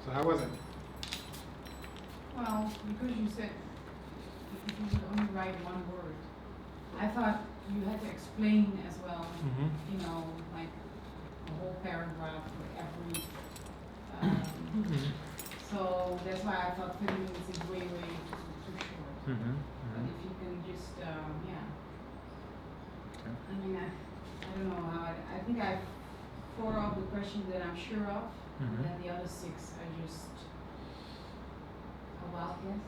So how was it? Well, because you said if you would only write one word, I thought you had to explain as well, you know, like a whole paragraph for every. So that's why I thought 30 minutes is way, way too short. But if you can just, yeah. Okay. I mean, I don't know how, I think I have 4 of the questions that I'm sure of, and then the other 6 are just a wild guess.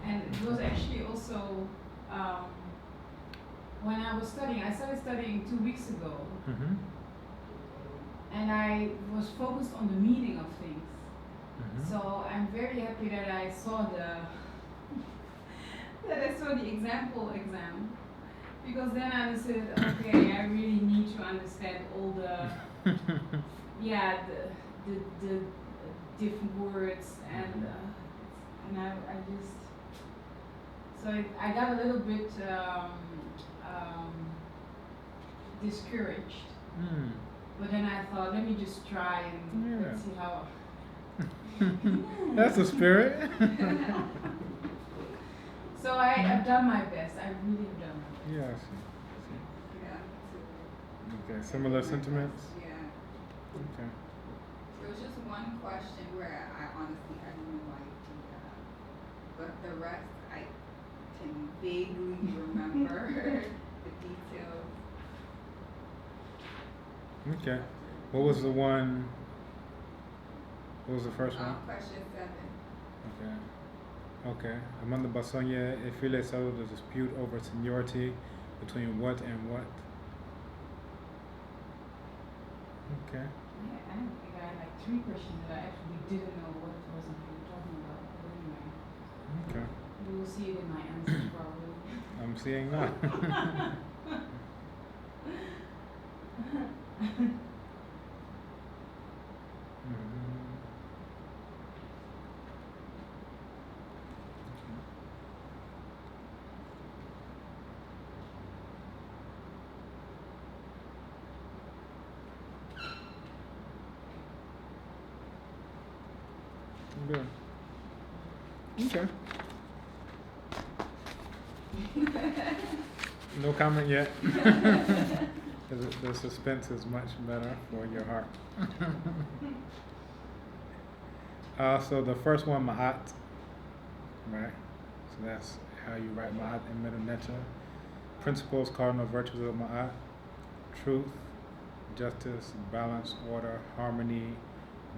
And it was actually also, when I was studying, I started studying 2 weeks ago, and I was focused on the meaning of things. So I'm very happy that I saw the example exam, because then I understood, okay, I really need to understand all the yeah, the different words, and I just, so I got a little bit discouraged, but then I thought, let me just try and let's see how. That's the spirit. So I've done my best. I really have done my best. Yeah, I see. Yeah. Okay, similar sentiments? Yeah. Okay. There was just one question where I honestly had no idea, but the rest I can vaguely remember the details. Okay. What was the one? What was the first one? Question 7. Okay. Okay. Among the Basonye, if File settled the dispute over seniority between what and what? Okay. I don't think I had like 3 questions that I actually didn't know what it was that you were talking about. But anyway, Okay. you will see it in my answers probably. I'm seeing that. Good. Okay. No comment yet. The suspense is much better for your heart. So the first one, Ma'at, right? So that's how you write Ma'at in Middle Necha. Principles, cardinal virtues of Ma'at: truth, justice, balance, order, harmony,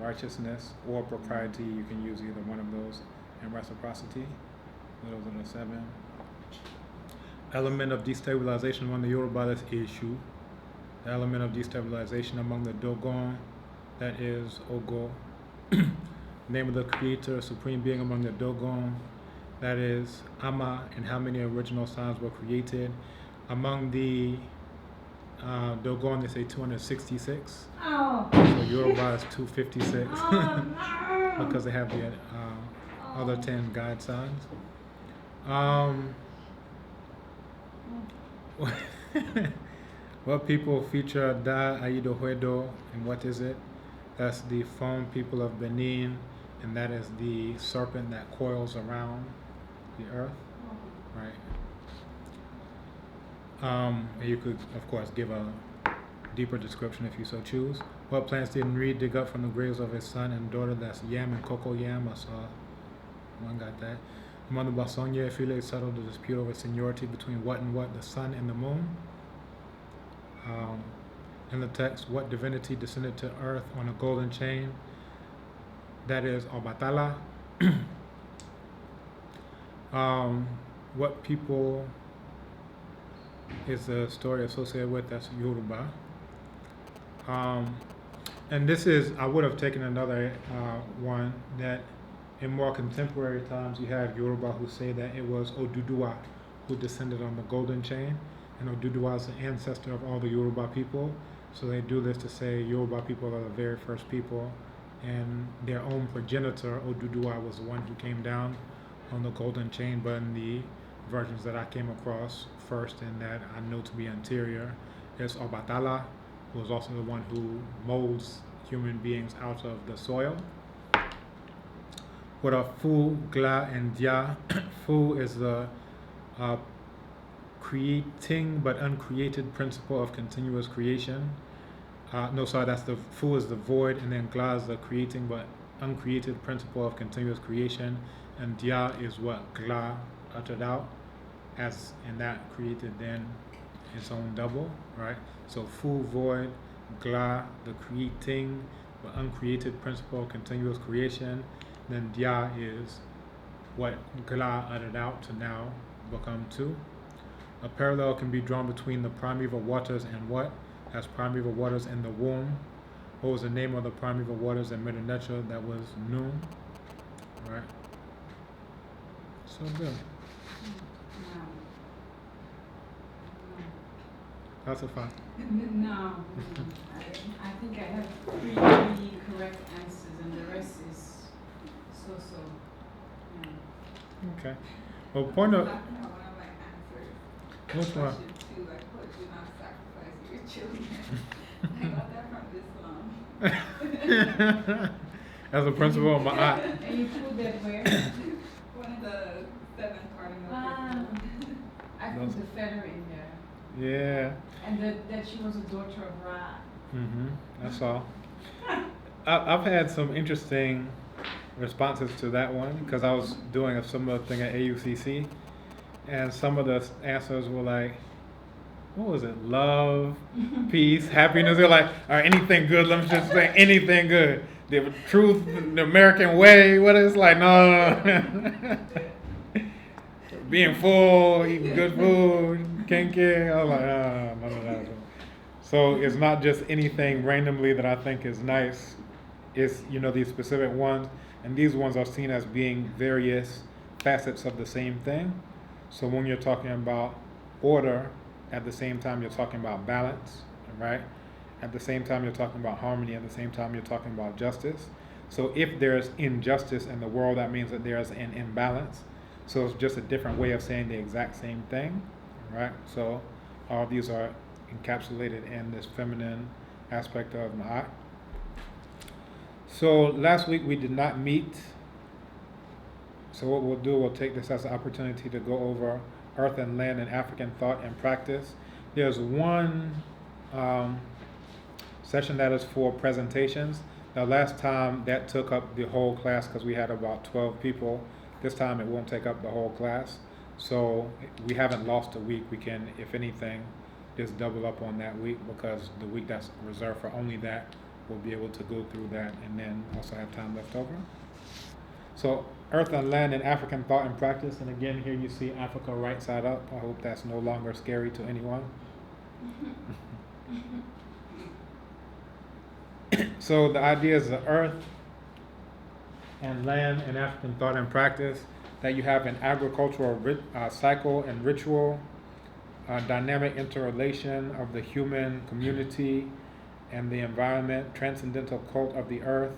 righteousness, or propriety. You can use either one of those, and reciprocity. Those are the 7. Element of destabilization among the Yoruba is Ishu. The element of destabilization among the Dogon, that is Ogo. Name of the creator, supreme being among the Dogon, that is Ama, and how many original signs were created. Among the Dogon, they say 266. Oh. So Yoruba is 256. Oh, no. Because they have the other 10 guide signs. What people feature Da Aido Huedo, and what is it? That's the Fon people of Benin, and that is the serpent that coils around the earth, right? And you could, of course, give a deeper description if you so choose. What plants did Nri dig up from the graves of his son and daughter? That's yam and cocoa yam. I saw one got that. Among the Basonye, File settled the dispute over seniority between what and what? The sun and the moon. In the text, what divinity descended to earth on a golden chain? That is Obatala. What people is the story associated with? That's Yoruba. And this is, I would have taken another one that in more contemporary times you have Yoruba who say that it was Oduduwa who descended on the golden chain, and Oduduwa is the ancestor of all the Yoruba people. So they do this to say Yoruba people are the very first people, and their own progenitor, Oduduwa, was the one who came down on the golden chain. But in the versions that I came across first and that I know to be anterior, it's Obatala, who is also the one who molds human beings out of the soil. What are Fu, Gla, and Dia? Fu is the uh, creating but uncreated principle of continuous creation. No, sorry, that's the Fu is the void, and then Gla is the creating but uncreated principle of continuous creation, and Dia is what Gla uttered out, as in that created then its own double, right? So Fu, void, Gla, the creating but uncreated principle of continuous creation, then Dia is what Gla uttered out to now become two. A parallel can be drawn between the primeval waters and what? As primeval waters in the womb. What was the name of the primeval waters in Middle Nature? That was Noon. Right? So good. No. That's a fact. No. I think I have three really correct answers, and the rest is so. Okay. Well, point of. One of my answers. Which one? Question 2, I put do not sacrifice your children. I got that from Islam. As a principle of my aunt. And you put that where? One of the 7 cardinal Ah. principles. I put the feather in there. Yeah. And that she was a daughter of Ra. That's all. I've had some interesting responses to that one because I was doing a similar thing at AUCC, and some of the answers were like, what was it? Love, peace, happiness. They're like, all right, anything good? Let me just say anything good. The truth, the American way. What is like? No. Being full, eating good food, kinky. I was like, none of that. So it's not just anything randomly that I think is nice. It's, these specific ones. And these ones are seen as being various facets of the same thing. So when you're talking about order, at the same time you're talking about balance, right? At the same time you're talking about harmony, at the same time you're talking about justice. So if there's injustice in the world, that means that there's an imbalance. So it's just a different way of saying the exact same thing, right? So all of these are encapsulated in this feminine aspect of Ma'at. So last week we did not meet. So what we'll do, we'll take this as an opportunity to go over Earth and Land in African Thought and Practice. There's one session that is for presentations. Now last time that took up the whole class because we had about 12 people. This time it won't take up the whole class. So we haven't lost a week. We can, if anything, just double up on that week because the week that's reserved for only that, we'll be able to go through that and then also have time left over. So Earth and Land in African Thought and Practice. And again, here you see Africa right side up. I hope that's no longer scary to anyone. So the idea is the Earth and Land in African Thought and Practice, that you have an agricultural cycle and ritual, dynamic interrelation of the human community and the environment, transcendental cult of the earth,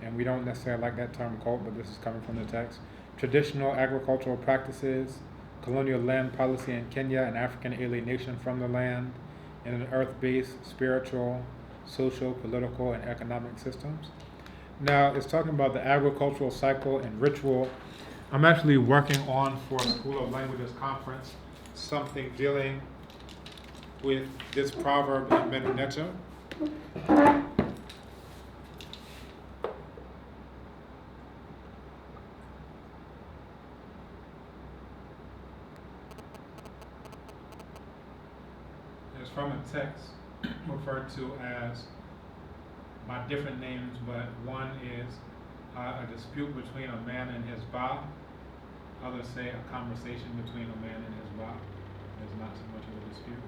and we don't necessarily like that term cult, but this is coming from the text, traditional agricultural practices, colonial land policy in Kenya, and African alienation from the land, and an earth-based spiritual, social, political, and economic systems. Now, it's talking about the agricultural cycle and ritual. I'm actually working on, for School of Languages conference, something dealing with this proverb in Medu Neter. It's from a text referred to as by different names, but one is a dispute between a man and his ba. Others say a conversation between a man and his ba. There's not so much of a dispute.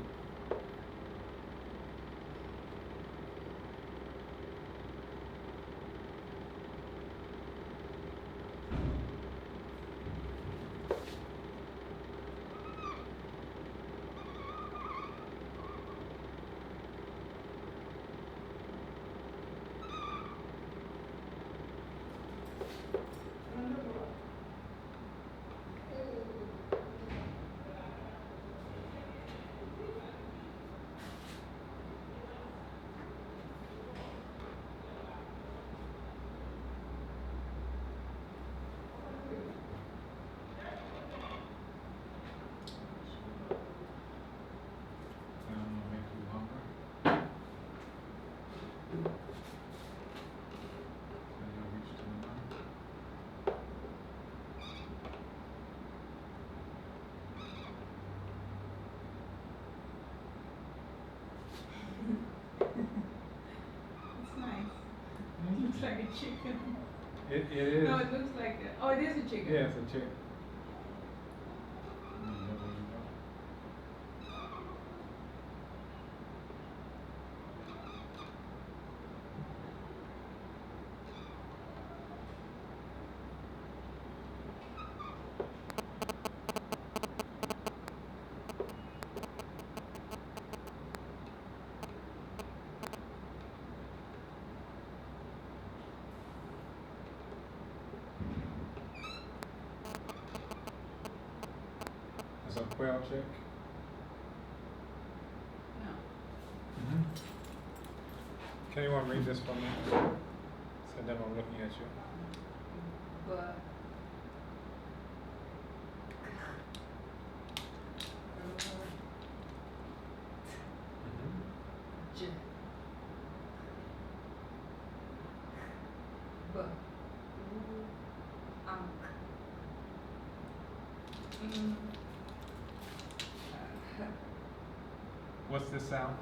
chicken. It is. No, it looks like that. Oh, it is a chicken. Yeah, it's a chick. It's a quail chick. No. Can anyone read this for me? Said them I'm looking at you. But J. B. Mm. What's this sound?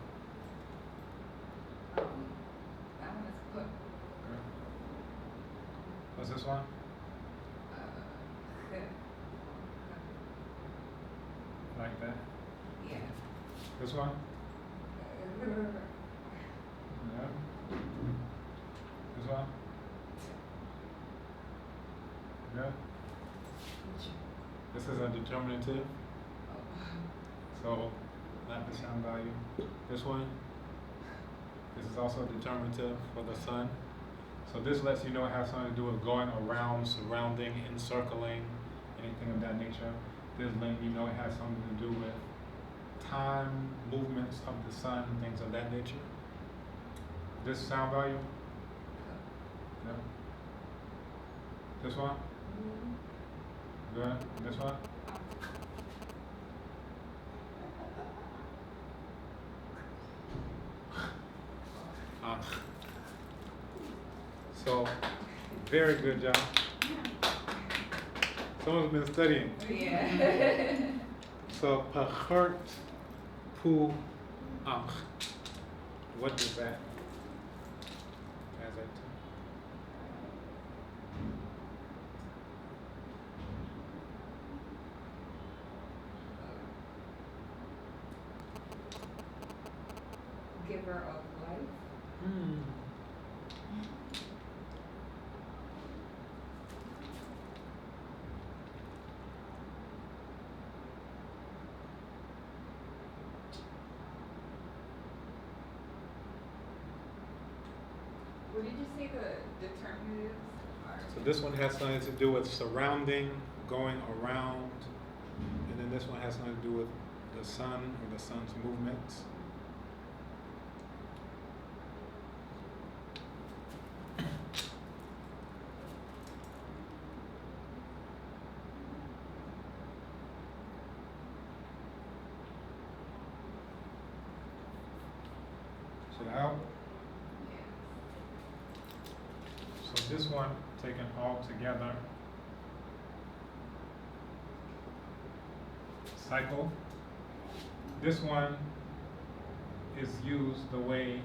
That one is put. What's this one? H. Like that? Yeah. This one? Yeah. This one? Yeah. This is a determinative, so not the sound value. This one? This is also a determinative for the sun. So this lets you know it has something to do with going around, surrounding, encircling, anything of that nature. This letting you know it has something to do with time, movements of the sun, things of that nature. This sound value? Yeah. This one? Good. This one? So, very good job. Someone's been studying. Yeah. So, pahert pu ach. What does that translate to? Giver of life. What did you say the determinatives are? So this one has something to do with surrounding, going around, and then this one has something to do with the sun or the sun's movements. Should I help? So this one, taken all together, cycle. This one is used the way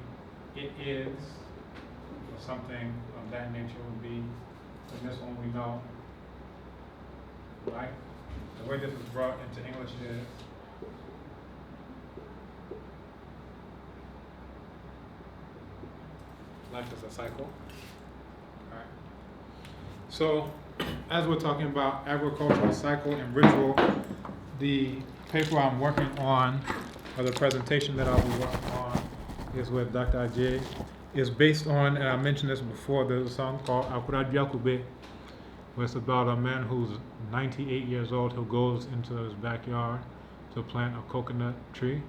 it is, or something of that nature would be. And this one we know, right? The way this is brought into English is life is a cycle. Alright. So, as we're talking about agricultural cycle and ritual, the paper I'm working on, or the presentation that I'll be working on, is with Dr. Ajay. Is based on, and I mentioned this before, there's a song called Akurad Yakube, where it's about a man who's 98 years old who goes into his backyard to plant a coconut tree.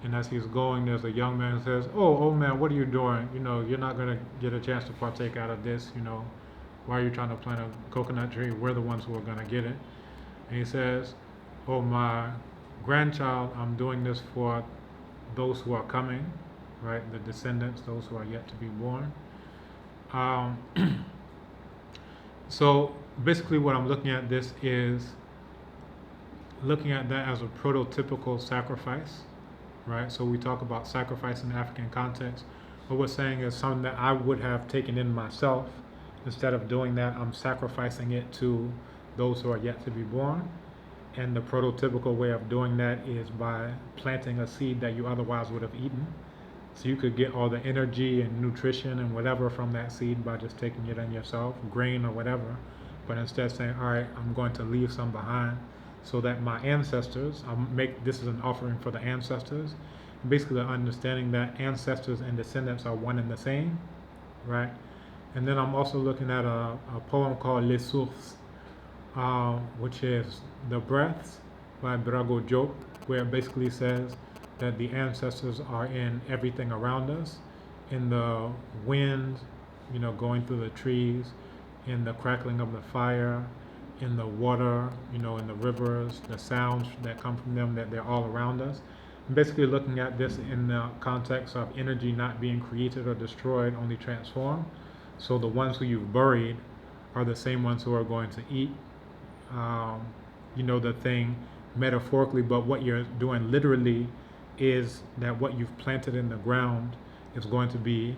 And as he's going, there's a young man who says, "Oh, old man, what are you doing? You know, you're not going to get a chance to partake out of this. You know, why are you trying to plant a coconut tree? We're the ones who are going to get it." And he says, "Oh, my grandchild, I'm doing this for those who are coming, right? The descendants, those who are yet to be born." So basically what I'm looking at this is looking at that as a prototypical sacrifice. Right, so we talk about sacrifice in the African context. What we're saying is something that I would have taken in myself. Instead of doing that, I'm sacrificing it to those who are yet to be born. And the prototypical way of doing that is by planting a seed that you otherwise would have eaten. So you could get all the energy and nutrition and whatever from that seed by just taking it in yourself, grain or whatever. But instead saying, all right, I'm going to leave some behind so that my ancestors, this is an offering for the ancestors. Basically the understanding that ancestors and descendants are one and the same, right? And then I'm also looking at a poem called Les Sources, which is The Breaths by Brago Diop, where it basically says that the ancestors are in everything around us, in the wind, going through the trees, in the crackling of the fire, in the water, in the rivers, the sounds that come from them, that they're all around us. I'm basically looking at this in the context of energy not being created or destroyed, only transformed. So the ones who you've buried are the same ones who are going to eat, the thing metaphorically, but what you're doing literally is that what you've planted in the ground is going to be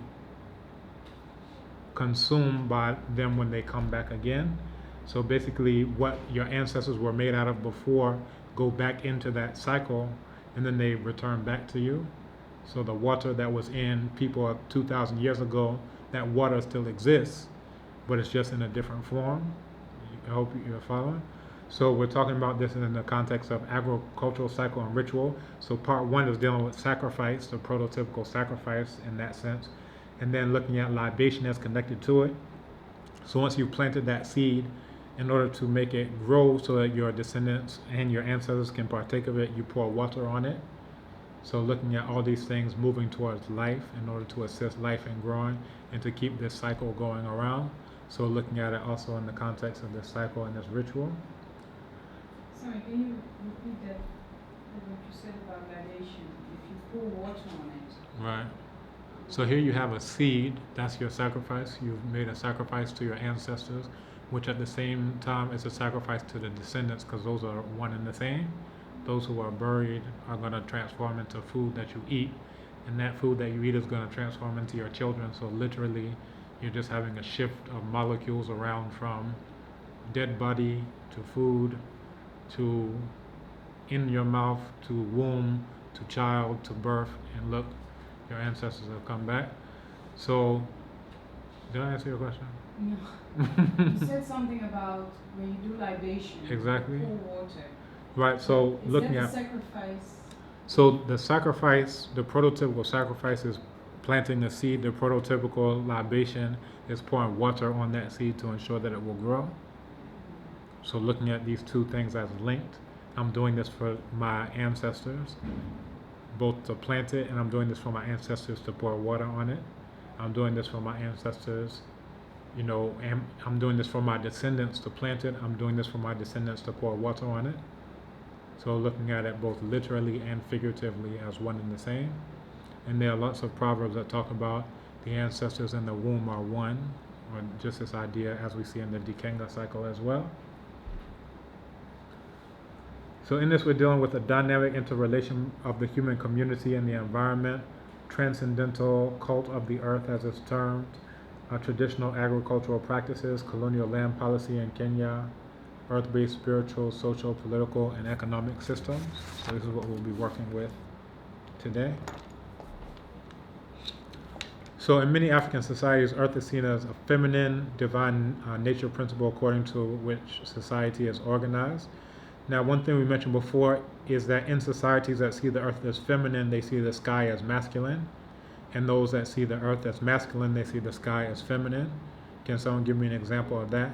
consumed by them when they come back again. So basically what your ancestors were made out of before go back into that cycle, and then they return back to you. So the water that was in people 2,000 years ago, that water still exists, but it's just in a different form. I hope you're following. So we're talking about this in the context of agricultural cycle and ritual. So part one is dealing with sacrifice, the prototypical sacrifice in that sense, and then looking at libation as connected to it. So once you've planted that seed, in order to make it grow so that your descendants and your ancestors can partake of it, you pour water on it. So looking at all these things moving towards life in order to assist life in growing and to keep this cycle going around. So looking at it also in the context of this cycle and this ritual. Sorry, can you repeat that what you said about libation? If you pour water on it. Right. So here you have a seed, that's your sacrifice. You've made a sacrifice to your ancestors, which at the same time is a sacrifice to the descendants, because those are one and the same. Those who are buried are going to transform into food that you eat, and that food that you eat is going to transform into your children. So literally, you're just having a shift of molecules around from dead body to food to in your mouth to womb to child to birth, and look, your ancestors have come back. So, did I answer your question? No. You said something about when you do libation. Exactly. Pour water. Right. So Is looking that at the sacrifice? So the sacrifice, the prototypical sacrifice is planting the seed. The prototypical libation is pouring water on that seed to ensure that it will grow. So looking at these two things as linked, I'm doing this for my ancestors, both to plant it, and I'm doing this for my ancestors to pour water on it. I'm doing this for my ancestors, and I'm doing this for my descendants to plant it. I'm doing this for my descendants to pour water on it. So looking at it both literally and figuratively as one and the same. And there are lots of proverbs that talk about the ancestors and the womb are one, or just this idea as we see in the Dikenga cycle as well. So in this we're dealing with the dynamic interrelation of the human community and the environment, transcendental cult of the earth as it's termed, traditional agricultural practices, colonial land policy in Kenya, earth-based spiritual, social, political, and economic systems. So this is what we'll be working with today. So in many African societies, earth is seen as a feminine, divine nature principle according to which society is organized. Now, one thing we mentioned before is that in societies that see the earth as feminine, they see the sky as masculine. And those that see the earth as masculine, they see the sky as feminine. Can someone give me an example of that?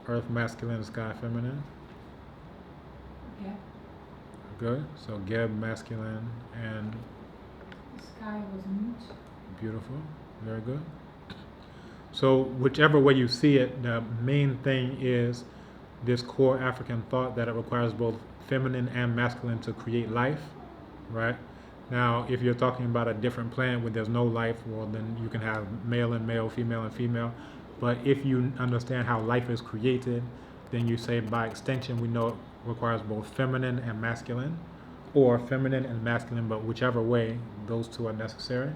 Earth masculine, sky feminine. Yeah. Good. So Geb masculine and The sky was mute. beautiful. Very good. So whichever way you see it, the main thing is this core African thought that it requires both feminine and masculine to create life, right? Now, if you're talking about a different planet where there's no life, well, then you can have male and male, female and female. But if you understand how life is created, then you say by extension, we know it requires both feminine and masculine, or feminine and masculine, but whichever way, those two are necessary.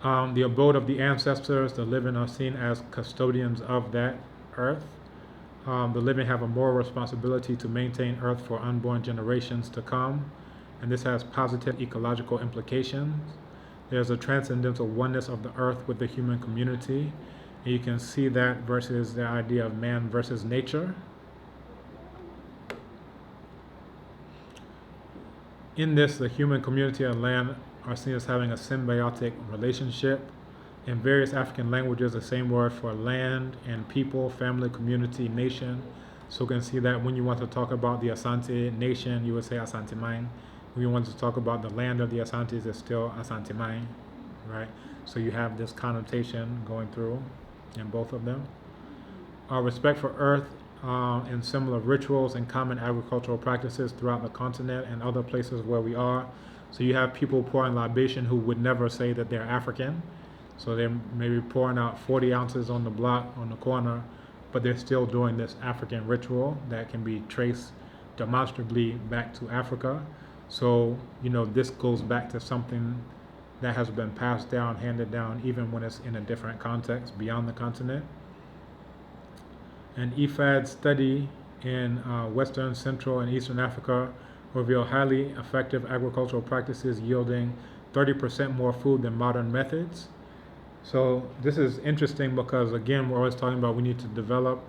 The abode of the ancestors, the living are seen as custodians of that earth. The living have a moral responsibility to maintain earth for unborn generations to come, and this has positive ecological implications. There's a transcendental oneness of the earth with the human community, and you can see that versus the idea of man versus nature. In this, the human community and land are seen as having a symbiotic relationship. In various African languages, the same word for land and people, family, community, nation. So you can see that when you want to talk about the Asante nation, you would say Asante Mine. When you want to talk about the land of the Asantes, it's still Asante Mine, right? So you have this connotation going through in both of them. Our respect for earth and similar rituals and common agricultural practices throughout the continent and other places where we are. So you have people pouring libation who would never say that they're African. So they're maybe pouring out 40 ounces on the block, on the corner, but they're still doing this African ritual that can be traced demonstrably back to Africa. So, this goes back to something that has been passed down, handed down, even when it's in a different context beyond the continent. An IFAD study in Western, Central, and Eastern Africa revealed highly effective agricultural practices yielding 30% more food than modern methods. So this is interesting because, again, we're always talking about we need to develop,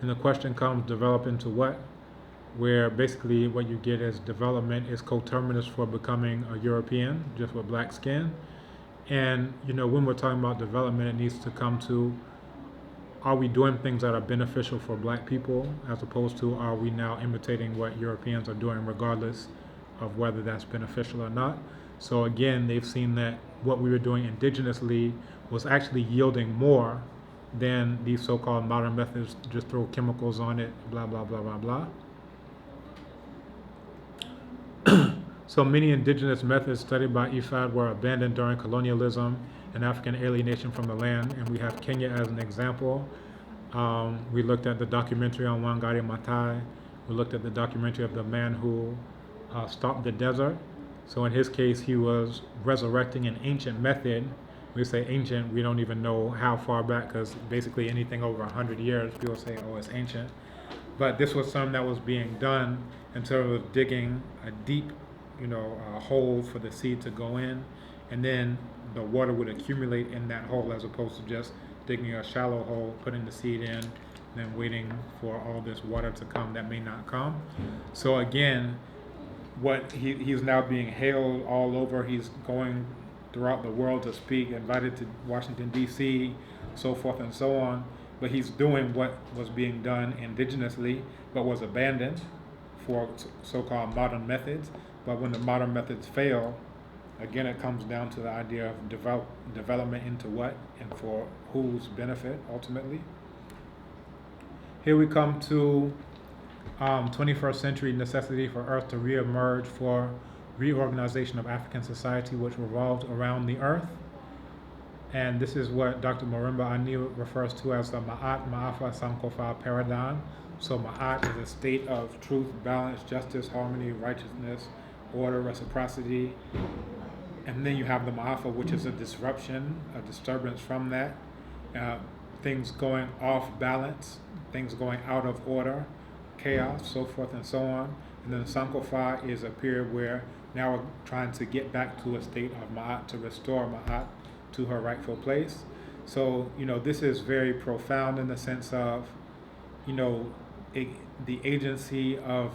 and the question comes, develop into what? Where basically what you get is development is coterminous for becoming a European, just with black skin. And, when we're talking about development, it needs to come to, are we doing things that are beneficial for black people, as opposed to are we now imitating what Europeans are doing, regardless of whether that's beneficial or not. So again, they've seen that what we were doing indigenously was actually yielding more than these so-called modern methods, just throw chemicals on it, blah, blah, blah, blah, blah. So many indigenous methods studied by IFAD were abandoned during colonialism and African alienation from the land, and we have Kenya as an example. We looked at the documentary on Wangari Maathai. We looked at the documentary of the man who stopped the desert. So in his case, he was resurrecting an ancient method. We say ancient, we don't even know how far back, because basically anything over 100 years, people say, oh, it's ancient. But this was something that was being done until it was digging a deep, hole for the seed to go in, and then the water would accumulate in that hole, as opposed to just digging a shallow hole, putting the seed in, and then waiting for all this water to come that may not come. So again, what he's now being hailed all over. He's going throughout the world to speak, invited to Washington, D.C., so forth and so on. But he's doing what was being done indigenously, but was abandoned for so-called modern methods. But when the modern methods fail, again, it comes down to the idea of development into what and for whose benefit, ultimately. Here we come to 21st century necessity for Earth to reemerge for reorganization of African society, which revolved around the Earth. And this is what Dr. Marimba Ani refers to as the Ma'at Ma'afa Sankofa paradigm. So Ma'at is a state of truth, balance, justice, harmony, righteousness, order, reciprocity. And then you have the Ma'afa, which is a disruption, a disturbance from that. Things going off balance, things going out of order, chaos, so forth and so on. And then Sankofa is a period where now we're trying to get back to a state of Ma'at, to restore Ma'at to her rightful place. So, this is very profound in the sense of, the agency of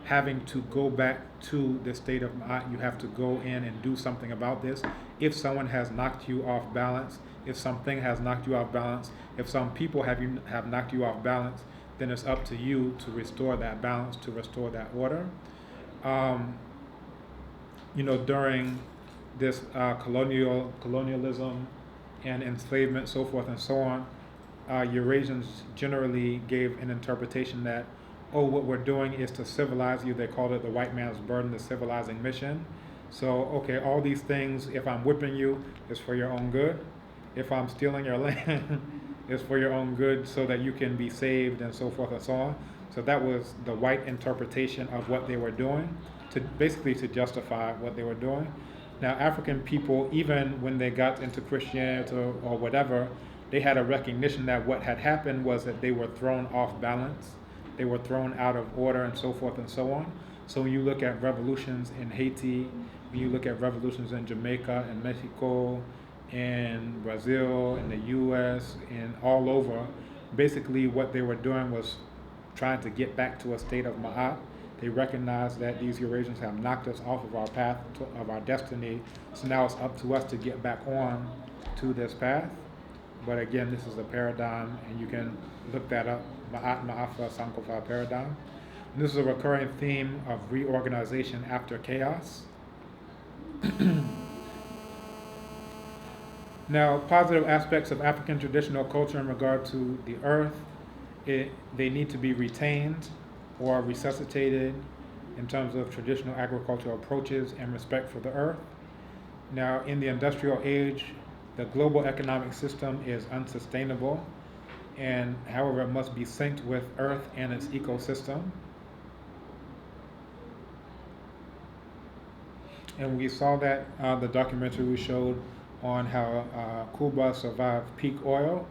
having to go back to the state of Ma'at. You have to go in and do something about this. If someone has knocked you off balance, if something has knocked you off balance, if some people have knocked you off balance, then it's up to you to restore that balance, to restore that order. During this colonialism and enslavement, so forth and so on, Eurasians generally gave an interpretation that, what we're doing is to civilize you. They called it the white man's burden, the civilizing mission. So, all these things, if I'm whipping you, is for your own good. If I'm stealing your land, it's for your own good so that you can be saved, and so forth and so on. So that was the white interpretation of what they were doing, to basically to justify what they were doing. Now, African people, even when they got into Christianity or whatever, they had a recognition that what had happened was that they were thrown off balance, they were thrown out of order, and so forth and so on. So when you look at revolutions in Haiti, when you look at revolutions in Jamaica and Mexico, in Brazil, in the U.S., and all over, basically what they were doing was trying to get back to a state of Ma'at. They recognize that these Eurasians have knocked us off of our path, of our destiny, so now it's up to us to get back on to this path. But again, this is a paradigm, and you can look that up, Ma'at Ma'afa Sankofa paradigm. And this is a recurring theme of reorganization after chaos. Now, positive aspects of African traditional culture in regard to the earth, they need to be retained or resuscitated in terms of traditional agricultural approaches and respect for the earth. Now, in the industrial age, the global economic system is unsustainable, and however, it must be synced with earth and its ecosystem. And we saw that the documentary we showed on how Cuba survived peak oil.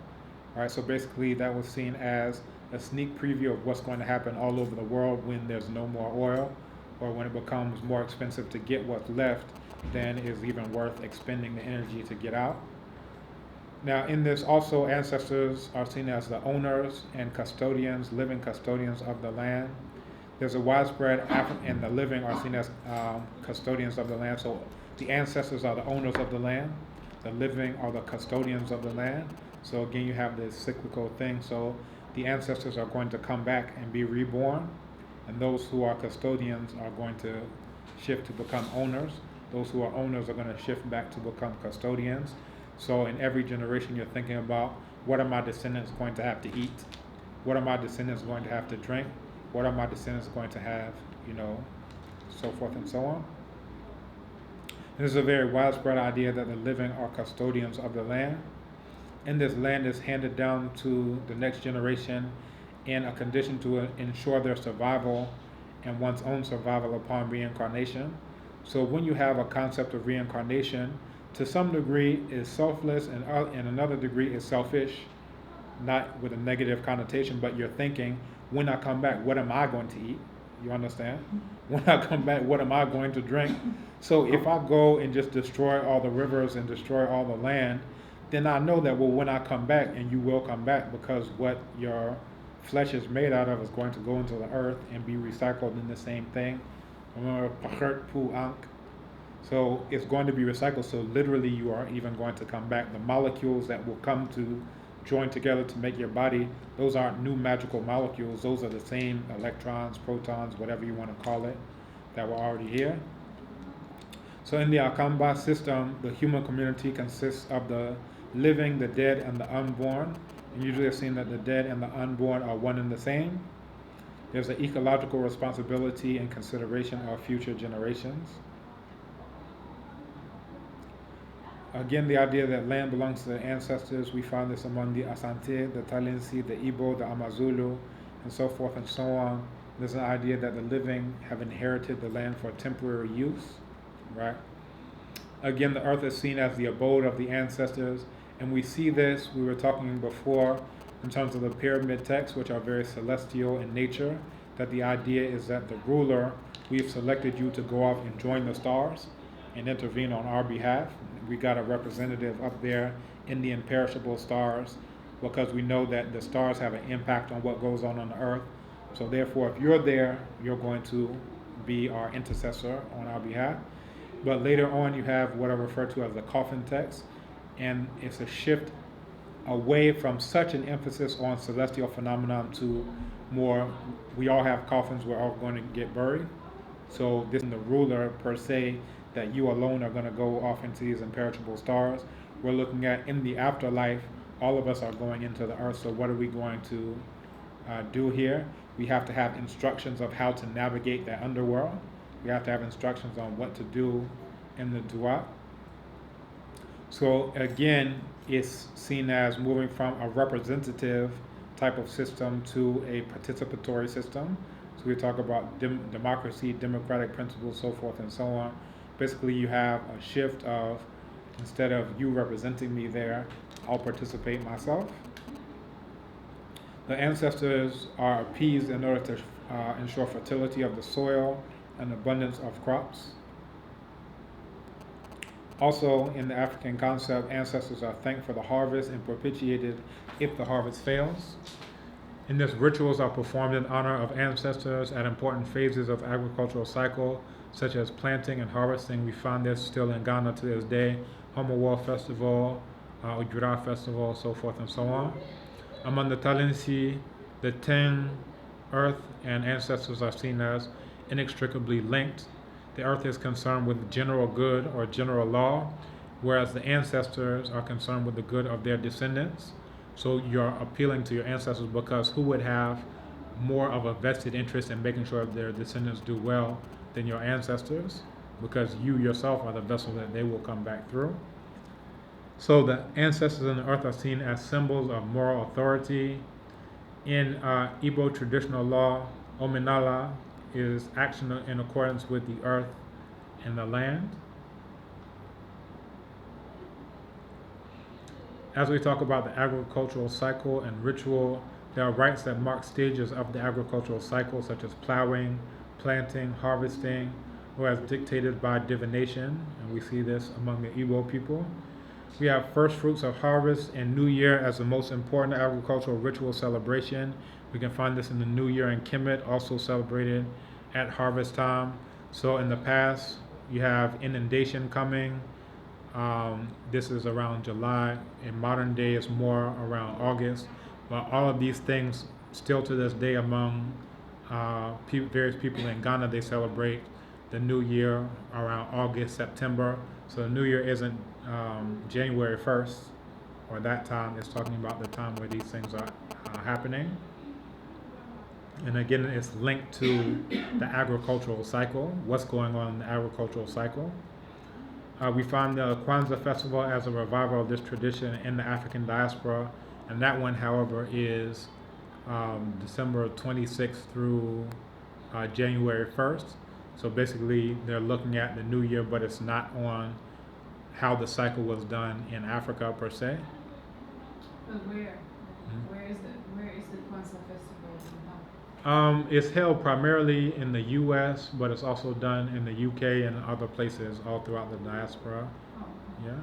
All right, so basically that was seen as a sneak preview of what's going to happen all over the world when there's no more oil, or when it becomes more expensive to get what's left than is even worth expending the energy to get out. Now, in this also, ancestors are seen as the owners and custodians, living custodians of the land. There's a widespread, and the living are seen as custodians of the land. So the ancestors are the owners of the land. The living are the custodians of the land. So again, you have this cyclical thing. So the ancestors are going to come back and be reborn, and those who are custodians are going to shift to become owners. Those who are owners are going to shift back to become custodians. So in every generation, you're thinking about, what are my descendants going to have to eat? What are my descendants going to have to drink? What are my descendants going to have, so forth and so on. And this is a very widespread idea that the living are custodians of the land. And this land is handed down to the next generation in a condition to ensure their survival and one's own survival upon reincarnation. So when you have a concept of reincarnation, to some degree is selfless, and in another degree is selfish, not with a negative connotation, but you're thinking, when I come back, what am I going to eat? You understand? When I come back, what am I going to drink? So if I go and just destroy all the rivers and destroy all the land, then I know that, well, when I come back, and you will come back, because what your flesh is made out of is going to go into the earth and be recycled in the same thing. Remember, pachert pu ank. So it's going to be recycled, so literally you are even going to come back. The molecules that will come to join together to make your body, those aren't new magical molecules. Those are the same electrons, protons, whatever you want to call it, that were already here. So in the Akamba system, the human community consists of the living, the dead, and the unborn. And usually it's seen that the dead and the unborn are one and the same. There's an ecological responsibility and consideration of future generations. Again, the idea that land belongs to the ancestors, we find this among the Asante, the Talensi, the Igbo, the Amazulu, and so forth and so on. There's an idea that the living have inherited the land for temporary use, right? Again, the earth is seen as the abode of the ancestors, and we see this, we were talking before, in terms of the pyramid texts, which are very celestial in nature, that the idea is that the ruler, we've selected you to go off and join the stars and intervene on our behalf. We got a representative up there in the imperishable stars, because we know that the stars have an impact on what goes on the earth. So therefore, if you're there, you're going to be our intercessor on our behalf. But later on, you have what I refer to as the coffin text, and it's a shift away from such an emphasis on celestial phenomenon to more, we all have coffins, we're all going to get buried. So this is the ruler per se, that you alone are going to go off into these imperishable stars. We're looking at in the afterlife, all of us are going into the earth, so what are we going to do here? We have to have instructions of how to navigate that underworld. We have to have instructions on what to do in the Duat. So again, it's seen as moving from a representative type of system to a participatory system. So we talk about democracy, democratic principles, so forth and so on. basically you have a shift of, instead of you representing me there, I'll participate myself. The ancestors are appeased in order to ensure fertility of the soil and abundance of crops. Also, in the African concept, ancestors are thanked for the harvest and propitiated if the harvest fails. In this, rituals are performed in honor of ancestors at important phases of agricultural cycle, such as planting and harvesting. We find this still in Ghana to this day. Homowa Festival, Ojura Festival, so forth and so on. Among the Talinsi, the Ten, earth, and ancestors are seen as inextricably linked. The earth is concerned with general good or general law, whereas the ancestors are concerned with the good of their descendants. So you're appealing to your ancestors because who would have more of a vested interest in making sure their descendants do well than your ancestors? Because you yourself are the vessel that they will come back through. So the ancestors in the earth are seen as symbols of moral authority. In Igbo traditional law, Omenala is action in accordance with the earth and the land. As we talk about the agricultural cycle and ritual, there are rites that mark stages of the agricultural cycle, such as plowing, planting, harvesting, or as dictated by divination, and we see this among the Igbo people. We have first fruits of harvest and New Year as the most important agricultural ritual celebration. We can find this in the New Year in Kemet, also celebrated at harvest time. So in the past, you have inundation coming. This is around July. In modern day, it's more around August. But all of these things, still to this day, among various people in Ghana, they celebrate the New Year around August, September. So the New Year isn't January 1st or that time. It's talking about the time where these things are happening. And again, it's linked to the agricultural cycle, what's going on in the agricultural cycle. We find the Kwanzaa festival as a revival of this tradition in the African diaspora, and that one, however, is December 26th through January 1st. So basically, they're looking at the new year, but it's not on how the cycle was done in Africa per se. But where? Where is the Kwanzaa festival being held? It's held primarily in the U.S., but it's also done in the U.K. and other places all throughout the diaspora. Oh, okay.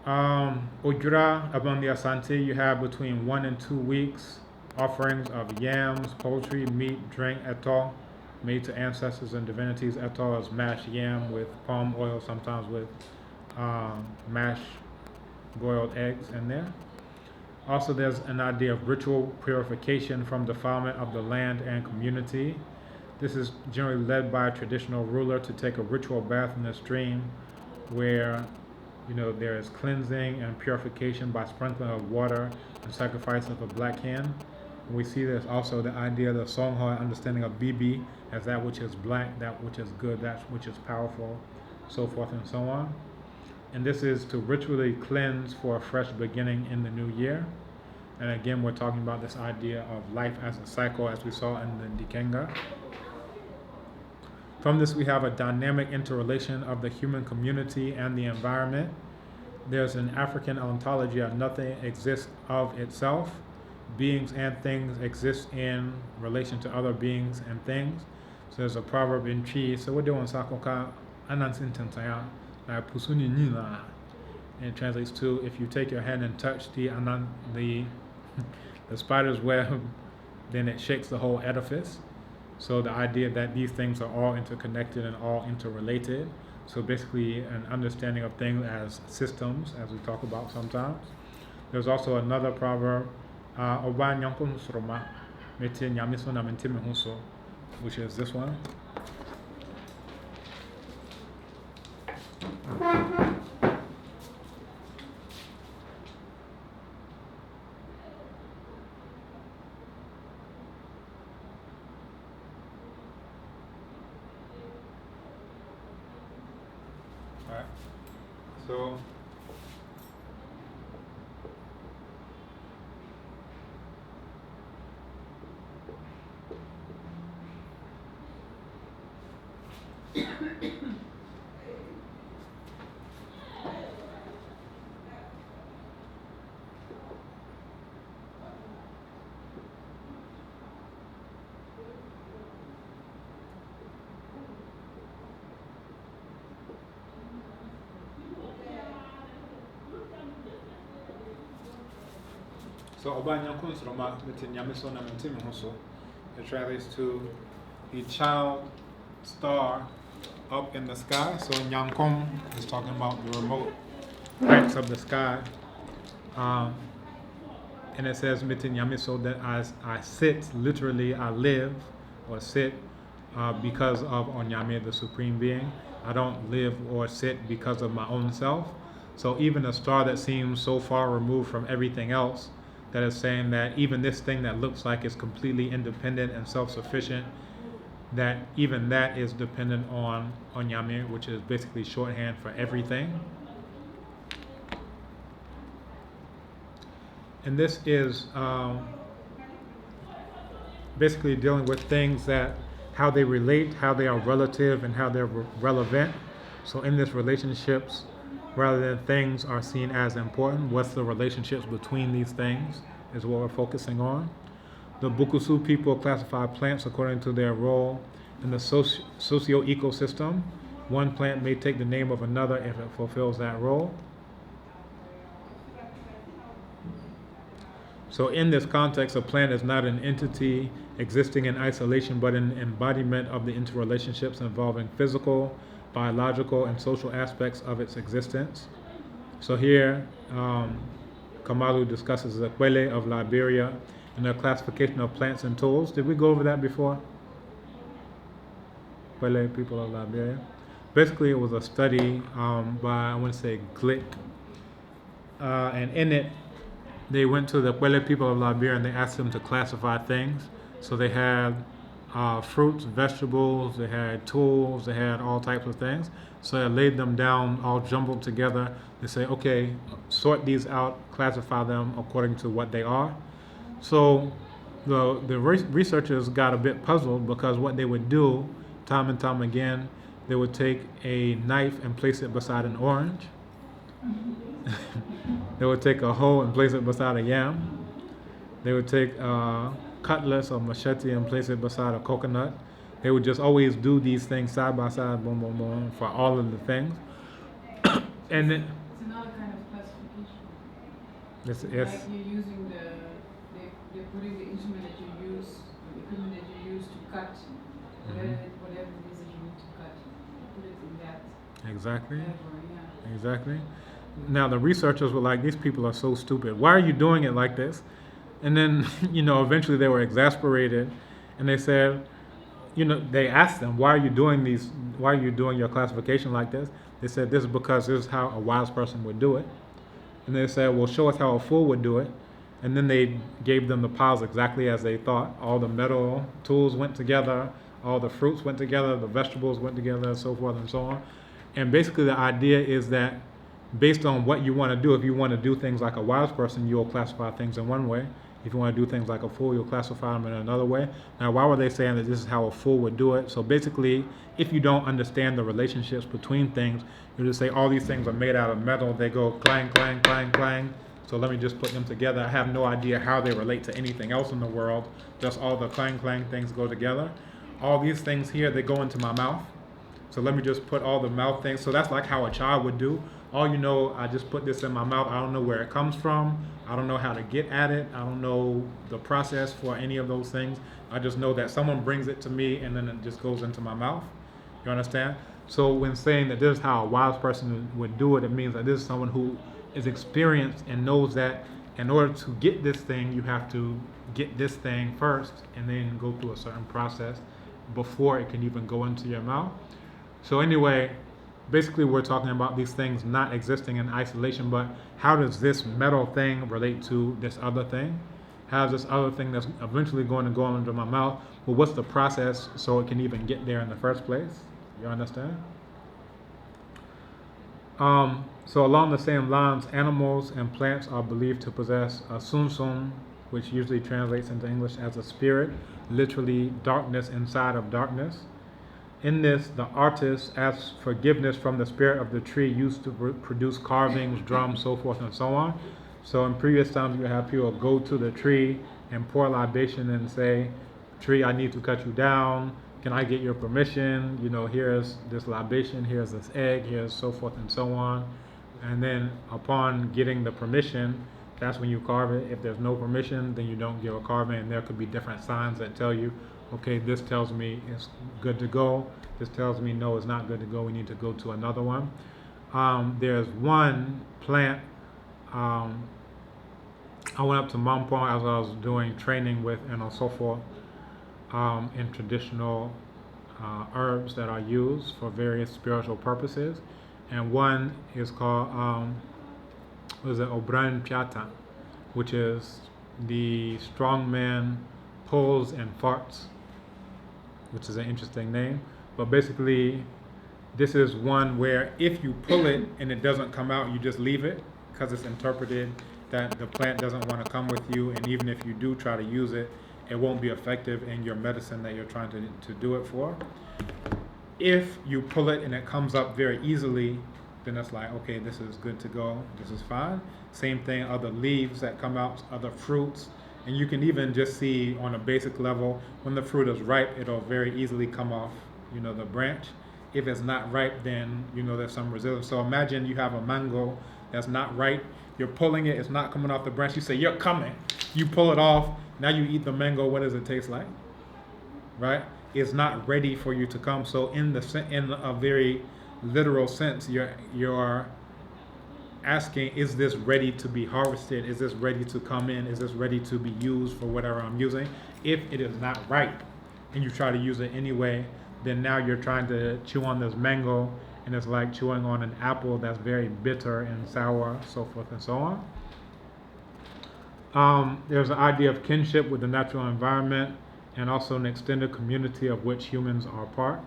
Yeah. Ojura, among the Asante, you have between 1 and 2 weeks offerings of yams, poultry, meat, drink, eto, made to ancestors and divinities. Eto is mashed yam with palm oil, sometimes with mashed boiled eggs in there. Also, there's an idea of ritual purification from defilement of the land and community. This is generally led by a traditional ruler to take a ritual bath in a stream where, there is cleansing and purification by sprinkling of water and sacrifice of a black hen. We see there's also the idea of the Songha understanding of Bibi as that which is black, that which is good, that which is powerful, so forth and so on. And this is to ritually cleanse for a fresh beginning in the new year. And again, we're talking about this idea of life as a cycle, as we saw in the Dikenga. From this, we have a dynamic interrelation of the human community and the environment. There's an African ontology of nothing exists of itself. Beings and things exist in relation to other beings and things. So there's a proverb in Chi. So we're doing Sakoka Anansin Pusuni Nila. And it translates to, if you take your hand and touch the spider's web, then it shakes the whole edifice. So the idea that these things are all interconnected and all interrelated. So basically an understanding of things as systems, as we talk about sometimes. There's also another proverb, which is this one. Alright, so So Obanyankun Sroma Mitin Yamiso Namantim Hoso. It translates to the child star up in the sky. So Nyankom is talking about the remote heights of the sky. And it says Mitin Yamiso that I sit, literally I live or sit because of Onyame, the Supreme Being. I don't live or sit because of my own self. So even a star that seems so far removed from everything else, that is saying that even this thing that looks like it's completely independent and self-sufficient, that even that is dependent on Onyame, which is basically shorthand for everything. And this is basically dealing with things that, how they relate, how they are relative, and how they're relevant. So in this relationships, rather than things are seen as important, what's the relationships between these things is what we're focusing on. The Bukusu people classify plants according to their role in the socio-ecosystem. One plant may take the name of another if it fulfills that role. So in this context, a plant is not an entity existing in isolation, but an embodiment of the interrelationships involving physical, biological, and social aspects of its existence. So here, Kamalu discusses the Kwele of Liberia and their classification of plants and tools. Did we go over that before? Kwele people of Liberia. Basically, it was a study by, I want to say, Glick. And in it, they went to the Kwele people of Liberia and they asked them to classify things. So they had fruits, vegetables, they had tools, they had all types of things. So I laid them down all jumbled together. They say, okay, sort these out, classify them according to what they are. So the researchers got a bit puzzled because what they would do time and time again, they would take a knife and place it beside an orange. They would take a hoe and place it beside a yam. They would take a cutlass or machete and place it beside a coconut. They would just always do these things side by side, boom, boom, boom, for all of the things. And then It's another kind of classification. it's Like you're using they're putting the instrument that you use, the equipment that you use to cut whatever it is that you need to cut. You put it in that exactly. category, yeah. Exactly. Now the researchers were like, these people are so stupid. Why are you doing it like this? And then, eventually they were exasperated and they said, they asked them, why are you doing your classification like this? They said, this is because this is how a wise person would do it. And they said, well, show us how a fool would do it. And then they gave them the piles exactly as they thought. All the metal tools went together, all the fruits went together, the vegetables went together, and so forth and so on. And basically the idea is that based on what you want to do, if you want to do things like a wise person, you'll classify things in one way. If you want to do things like a fool, you'll classify them in another way. Now, why were they saying that this is how a fool would do it? So basically, if you don't understand the relationships between things, you just say all these things are made out of metal. They go clang, clang, clang, clang. So let me just put them together. I have no idea how they relate to anything else in the world. Just all the clang, clang things go together. All these things here, they go into my mouth. So let me just put all the mouth things. So that's like how a child would do. I just put this in my mouth. I don't know where it comes from. I don't know how to get at it. I don't know the process for any of those things. I just know that someone brings it to me and then it just goes into my mouth. You understand? So when saying that this is how a wise person would do it, it means that this is someone who is experienced and knows that in order to get this thing, you have to get this thing first and then go through a certain process before it can even go into your mouth. So anyway, basically we're talking about these things not existing in isolation, but how does this metal thing relate to this other thing? How does this other thing that's eventually going to go into my mouth, well, what's the process so it can even get there in the first place? You understand? So along the same lines, animals and plants are believed to possess a sunsum, which usually translates into English as a spirit, literally darkness inside of darkness. In this, the artist asks forgiveness from the spirit of the tree used to produce carvings, drums, so forth and so on. So in previous times, you have people go to the tree and pour libation and say, "Tree, I need to cut you down. Can I get your permission? You know, here's this libation, here's this egg, here's so forth and so on." And then upon getting the permission, that's when you carve it. If there's no permission, then you don't give a carving, and there could be different signs that tell you, okay, this tells me it's good to go. This tells me no, it's not good to go. We need to go to another one. There's one plant. I went up to Mampong as I was doing training with and so forth in traditional herbs that are used for various spiritual purposes. And one is called, Obran Piata, which is the strong man pulls and farts, which is an interesting name. But basically, this is one where if you pull it and it doesn't come out, you just leave it because it's interpreted that the plant doesn't want to come with you. And even if you do try to use it, it won't be effective in your medicine that you're trying to do it for. If you pull it and it comes up very easily, then it's like, okay, this is good to go, this is fine. Same thing, other leaves that come out, other fruits. And you can even just see on a basic level, when the fruit is ripe, it'll very easily come off, the branch. If it's not ripe, then, there's some resistance. So imagine you have a mango that's not ripe, you're pulling it, it's not coming off the branch, you say, you're coming. You pull it off, now you eat the mango, what does it taste like? Right? It's not ready for you to come. So in a very literal sense, you're asking, is this ready to be harvested? Is this ready to come in? Is this ready to be used for whatever I'm using? If it is not ripe and you try to use it anyway, then now you're trying to chew on this mango and it's like chewing on an apple that's very bitter and sour, so forth and so on. There's an idea of kinship with the natural environment and also an extended community of which humans are part.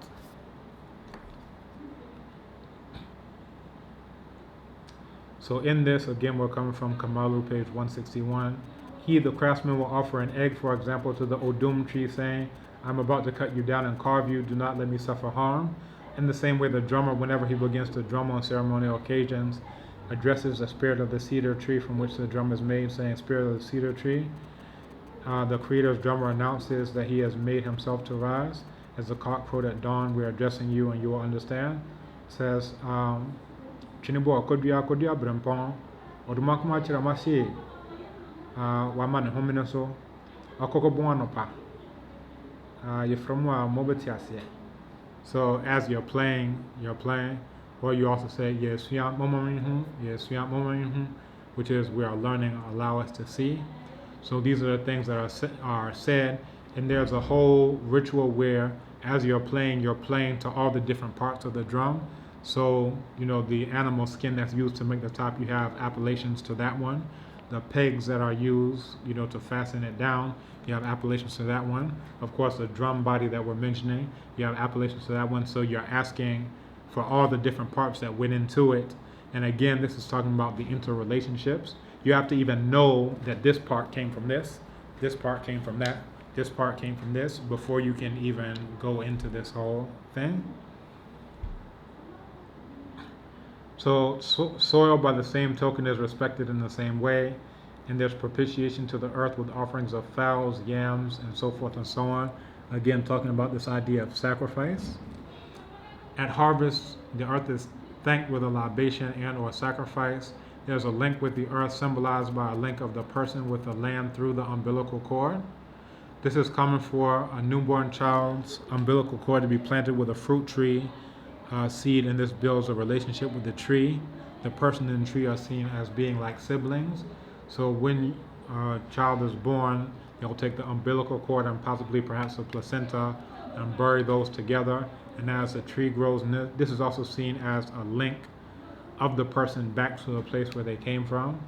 So in this, again, we're coming from Kamalu, page 161. He, the craftsman, will offer an egg, for example, to the Odum tree, saying, I'm about to cut you down and carve you, do not let me suffer harm. In the same way, the drummer, whenever he begins to drum on ceremonial occasions, addresses the spirit of the cedar tree from which the drum is made, saying, Spirit of the cedar tree. The creator's drummer announces that he has made himself to rise. As the cock crowed at dawn, we are addressing you and you will understand. It says, Chinibo akodia brempon, odumakuma chiramasi, wamane hominaso, akoko buanopa, yeframwa mobetiasie. So as you're playing, or you also say, yes, which is we are learning, allow us to see. So these are the things that are said, and there's a whole ritual where as you're playing to all the different parts of the drum. So, the animal skin that's used to make the top, you have appellations to that one. The pegs that are used, to fasten it down, you have appellations to that one. Of course, the drum body that we're mentioning, you have appellations to that one. So you're asking for all the different parts that went into it. And again, this is talking about the interrelationships. You have to even know that this part came from this part came from that, this part came from this, before you can even go into this whole thing. So soil by the same token is respected in the same way, and there's propitiation to the earth with offerings of fowls, yams, and so forth and so on. Again, talking about this idea of sacrifice. At harvest, the earth is thanked with a libation and or sacrifice. There's a link with the earth symbolized by a link of the person with the land through the umbilical cord. This is common for a newborn child's umbilical cord to be planted with a fruit tree seed, and this builds a relationship with the tree. The person and the tree are seen as being like siblings. So when a child is born, they'll take the umbilical cord and possibly perhaps a placenta and bury those together. And as the tree grows, this is also seen as a link of the person back to the place where they came from.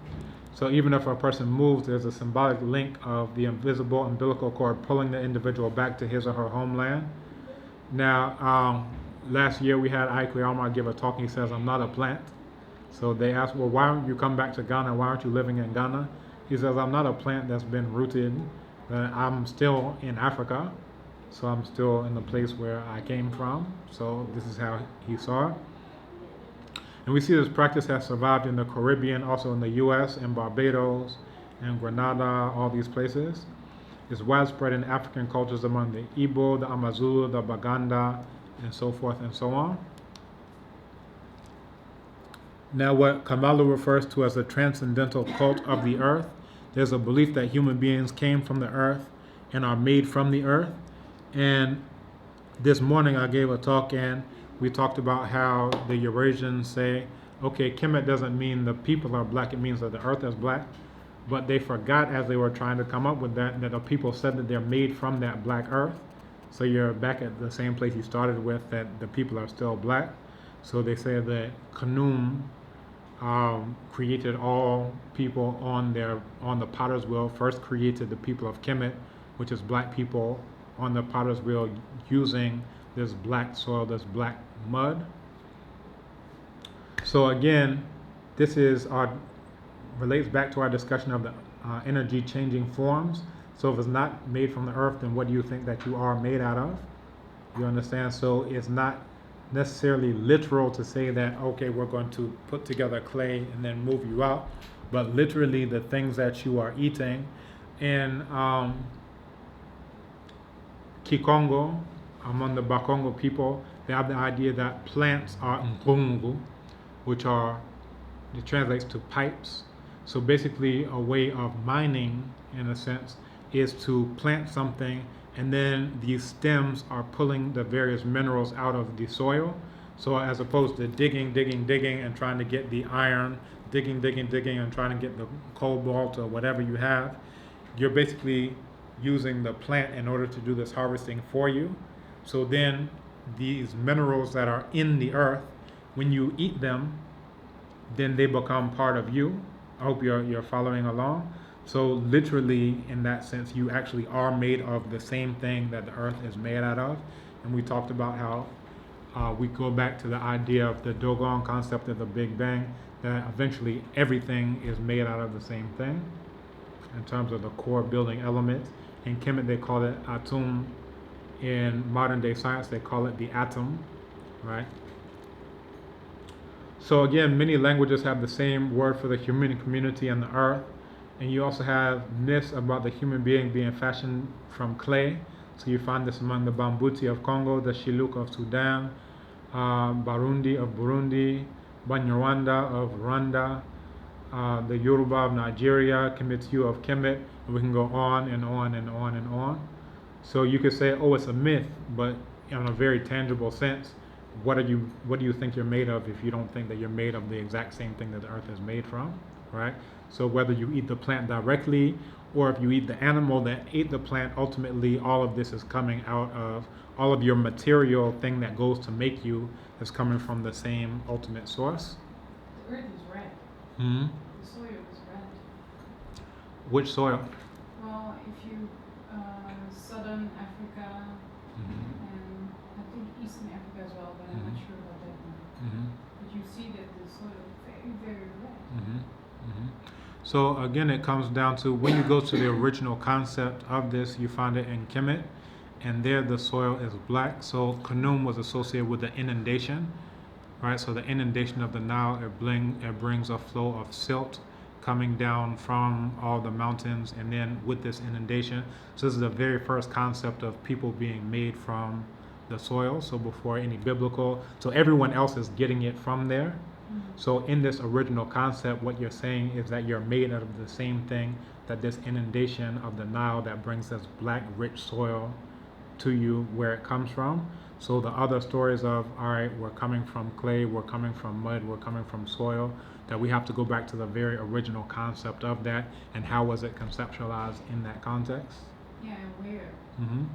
So even if a person moves, there's a symbolic link of the invisible umbilical cord pulling the individual back to his or her homeland. Now, last year we had Ike Oyama give a talk. He says, I'm not a plant. So they asked, well, why don't you come back to Ghana? Why aren't you living in Ghana? He says, I'm not a plant that's been rooted. I'm still in Africa. So I'm still in the place where I came from. So this is how he saw it. And we see this practice has survived in the Caribbean, also in the US, in Barbados, and Grenada, all these places. It's widespread in African cultures among the Igbo, the Amazulu, the Baganda, and so forth and so on. Now, what Kamalu refers to as the transcendental cult of the earth, there's a belief that human beings came from the earth and are made from the earth. And this morning I gave a talk and we talked about how the Eurasians say, okay, Kemet doesn't mean the people are black, it means that the earth is black. But they forgot as they were trying to come up with that the people said that they're made from that black earth. So you're back at the same place you started with, that the people are still black. So they say that Khnum created all people on the potter's wheel, first created the people of Kemet, which is black people on the potter's wheel using this black soil, this black mud. So again, this relates back to our discussion of the energy changing forms. So if it's not made from the earth, then what do you think that you are made out of? You understand? So it's not necessarily literal to say that, okay, we're going to put together clay and then move you out, but literally the things that you are eating. In Kikongo, among the Bakongo people, they have the idea that plants are ngungu, which it translates to pipes. So basically a way of mining, in a sense, is to plant something and then these stems are pulling the various minerals out of the soil. So as opposed to digging and trying to get the iron, digging and trying to get the cobalt or whatever you have, you're basically using the plant in order to do this harvesting for you. So then these minerals that are in the earth, when you eat them, then they become part of you. I hope you're following along. So literally, in that sense, you actually are made of the same thing that the earth is made out of. And we talked about how we go back to the idea of the Dogon concept of the Big Bang, that eventually everything is made out of the same thing in terms of the core building elements. In Kemet, they call it atum. In modern day science, they call it the atom, right? So again, many languages have the same word for the human community and the earth. And you also have myths about the human being being fashioned from clay. So you find this among the Bambuti of Congo, the Shilluk of Sudan, Barundi of Burundi, Banyarwanda of Rwanda, the Yoruba of Nigeria, Kemetiu of Kemet, and we can go on and on and on and on. So you could say, oh, it's a myth, but in a very tangible sense, what do you think you're made of if you don't think that you're made of the exact same thing that the earth is made from, right? So whether you eat the plant directly or if you eat the animal that ate the plant, ultimately all of this is coming out of, all of your material thing that goes to make you is coming from the same ultimate source. The earth is red. Hmm. The soil is red. Which soil? Well, if you southern Africa and I think eastern Africa as well, but I'm not sure about that one. But you see that the soil is very, very red. So again, it comes down to when you go to the original concept of this, you find it in Kemet, and there the soil is black. So Khnum was associated with the inundation, right? So the inundation of the Nile, it brings a flow of silt coming down from all the mountains, and then with this inundation. So this is the very first concept of people being made from the soil. So before any biblical, so everyone else is getting it from there. So in this original concept, what you're saying is that you're made out of the same thing that this inundation of the Nile that brings this black, rich soil to you where it comes from. So the other stories of, all right, we're coming from clay, we're coming from mud, we're coming from soil, that we have to go back to the very original concept of that and how was it conceptualized in that context. Yeah, and where? Because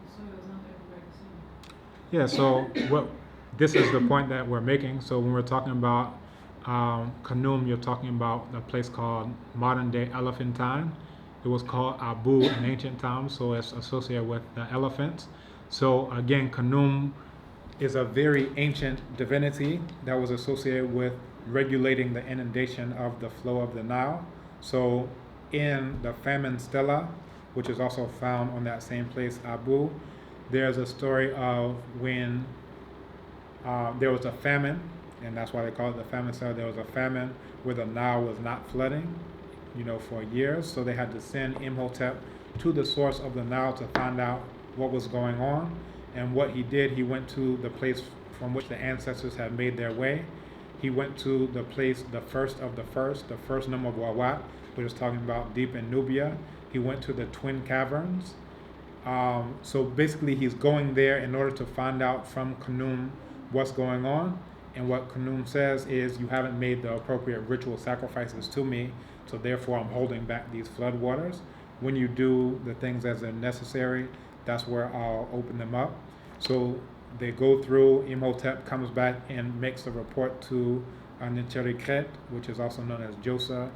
the soil is not everywhere the same. Yeah, so this is the point that we're making. So when we're talking about Khnum, you're talking about a place called modern day Elephantine. It was called Abu in ancient times, so it's associated with the elephants. So again, Khnum is a very ancient divinity that was associated with regulating the inundation of the flow of the Nile. So in the famine stela, which is also found on that same place, Abu. There's a story of when there was a famine, and that's why they call it the famine. So there was a famine where the Nile was not flooding, for years. So they had to send Imhotep to the source of the Nile to find out what was going on. And what he did, he went to the place from which the ancestors had made their way. He went to the place, the first of the first Num of Wawat, which is talking about deep in Nubia. He went to the Twin Caverns. So basically he's going there in order to find out from Khnum what's going on. And what Khnum says is, you haven't made the appropriate ritual sacrifices to me, so therefore I'm holding back these flood waters. When you do the things as are necessary, that's where I'll open them up. So they go through, Imhotep comes back and makes a report to Nincherikhet, which is also known as Josa.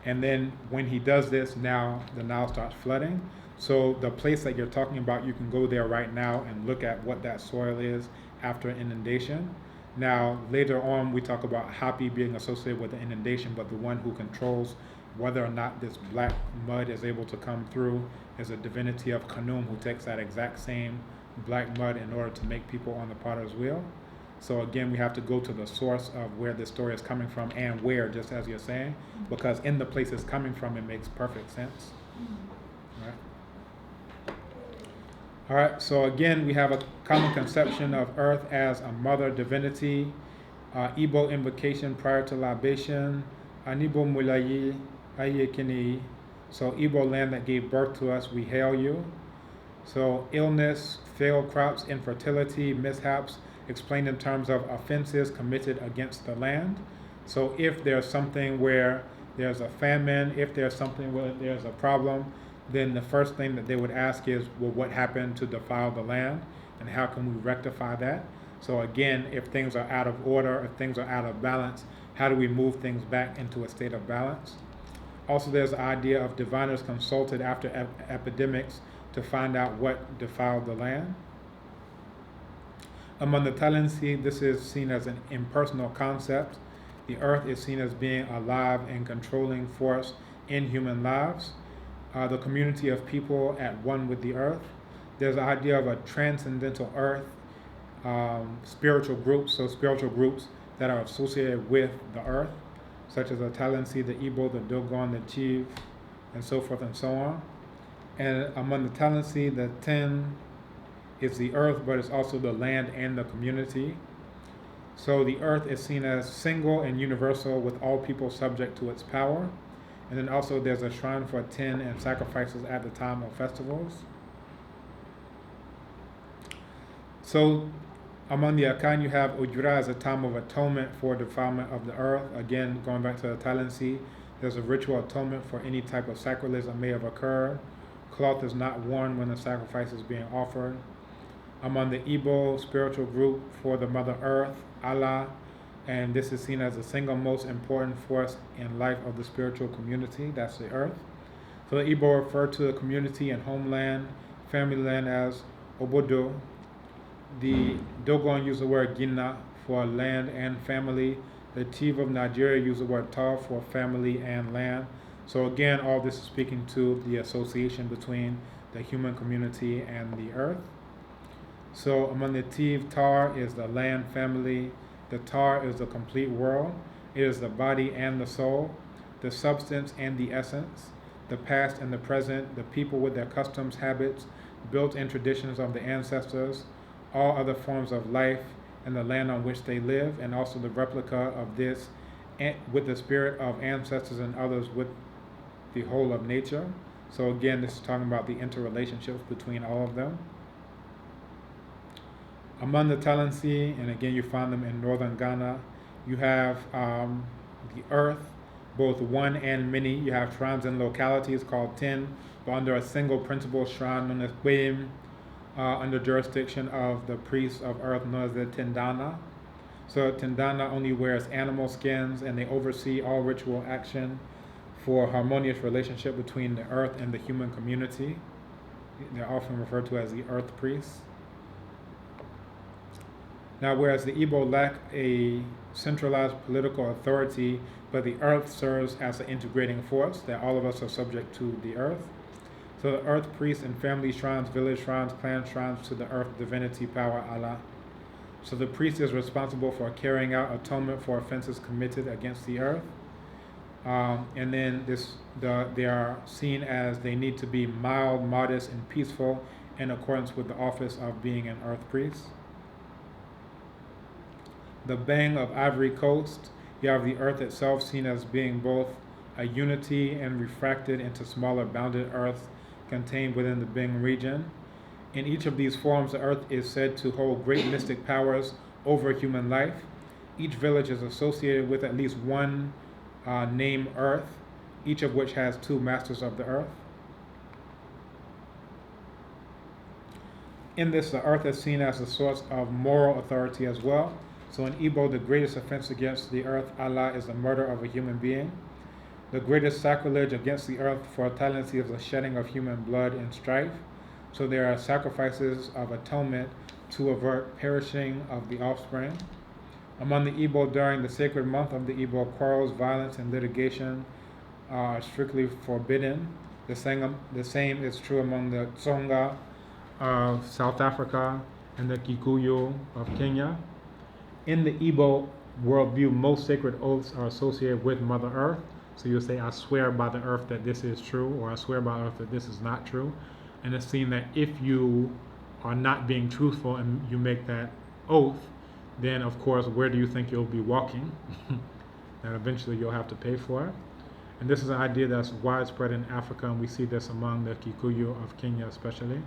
And then when he does this, now the Nile starts flooding. So the place that you're talking about, you can go there right now and look at what that soil is after inundation. Now, later on, we talk about Hapi being associated with the inundation, but the one who controls whether or not this black mud is able to come through is a divinity of Khnum, who takes that exact same black mud in order to make people on the potter's wheel. So again, we have to go to the source of where this story is coming from and where, just as you're saying, because in the place it's coming from, it makes perfect sense. All right. All right, so again, we have a common conception of Earth as a mother divinity, Igbo invocation prior to libation, Anibo Mulayi, Ayekini. So Igbo land that gave birth to us, we hail you. So illness, failed crops, infertility, mishaps, explained in terms of offenses committed against the land. So if there's something where there's a famine, if there's something where there's a problem, then the first thing that they would ask is, well, what happened to defile the land, and how can we rectify that? So again, if things are out of order, if things are out of balance, how do we move things back into a state of balance? Also, there's the idea of diviners consulted after epidemics to find out what defiled the land. Among the Talensi, this is seen as an impersonal concept. The earth is seen as being a live and controlling force in human lives. The community of people at one with the earth. There's the idea of a transcendental earth, spiritual groups, so spiritual groups that are associated with the earth, such as the Talensi, the Igbo, the Dogon, the Chief, and so forth and so on. And among the Talensi, the Ten is the earth, but it's also the land and the community. So the earth is seen as single and universal, with all people subject to its power. And then also there's a shrine for Ten and sacrifices at the time of festivals. So among the Akan, you have Ujura as a time of atonement for defilement of the earth. Again, going back to the Talensi, there's a ritual atonement for any type of sacrilege that may have occurred. Cloth is not worn when the sacrifice is being offered. Among the Igbo spiritual group for the Mother Earth, Allah, and this is seen as the single most important force in life of the spiritual community, that's the earth. So the Igbo refer to the community and homeland, family land as Obodo. The Dogon use the word Gina for land and family. The Tiv of Nigeria use the word Tar for family and land. So again, all this is speaking to the association between the human community and the earth. So among the Tiv, Tar is the land family. The Tar is the complete world. It is the body and the soul, the substance and the essence, the past and the present, the people with their customs, habits, built-in traditions of the ancestors, all other forms of life, and the land on which they live, and also the replica of this with the spirit of ancestors and others with the whole of nature. So again, this is talking about the interrelationships between all of them. Among the Talensi, and again you find them in northern Ghana, you have the earth, both one and many. You have shrines and localities called Ten, but under a single principal shrine known as Bwim, under jurisdiction of the priests of earth known as the Tendana. So Tendana only wears animal skins, and they oversee all ritual action for harmonious relationship between the earth and the human community. They're often referred to as the earth priests. Now, whereas the Igbo lack a centralized political authority, but the earth serves as an integrating force, that all of us are subject to the earth. So the earth priests and family shrines, village shrines, clan shrines to the earth divinity power Allah. So the priest is responsible for carrying out atonement for offenses committed against the earth. And then they are seen as they need to be mild, modest, and peaceful in accordance with the office of being an earth priest. The Bang of Ivory Coast, you have the earth itself seen as being both a unity and refracted into smaller bounded earth contained within the Bing region. In each of these forms, the earth is said to hold great mystic powers over human life. Each village is associated with at least one name earth, each of which has two masters of the earth. In this, the earth is seen as a source of moral authority as well. So in Igbo, the greatest offense against the earth, Allah, is the murder of a human being. The greatest sacrilege against the earth for Thailand is the shedding of human blood and strife. So there are sacrifices of atonement to avert perishing of the offspring. Among the Igbo during the sacred month of the Igbo, quarrels, violence, and litigation are strictly forbidden. The same is true among the Tsonga of South Africa and the Kikuyu of Kenya. In the Igbo worldview, most sacred oaths are associated with Mother Earth. So you'll say, I swear by the earth that this is true, or I swear by earth that this is not true. And it's seen that if you are not being truthful and you make that oath, then of course, where do you think you'll be walking? And eventually you'll have to pay for it. And this is an idea that's widespread in Africa, and we see this among the Kikuyu of Kenya especially.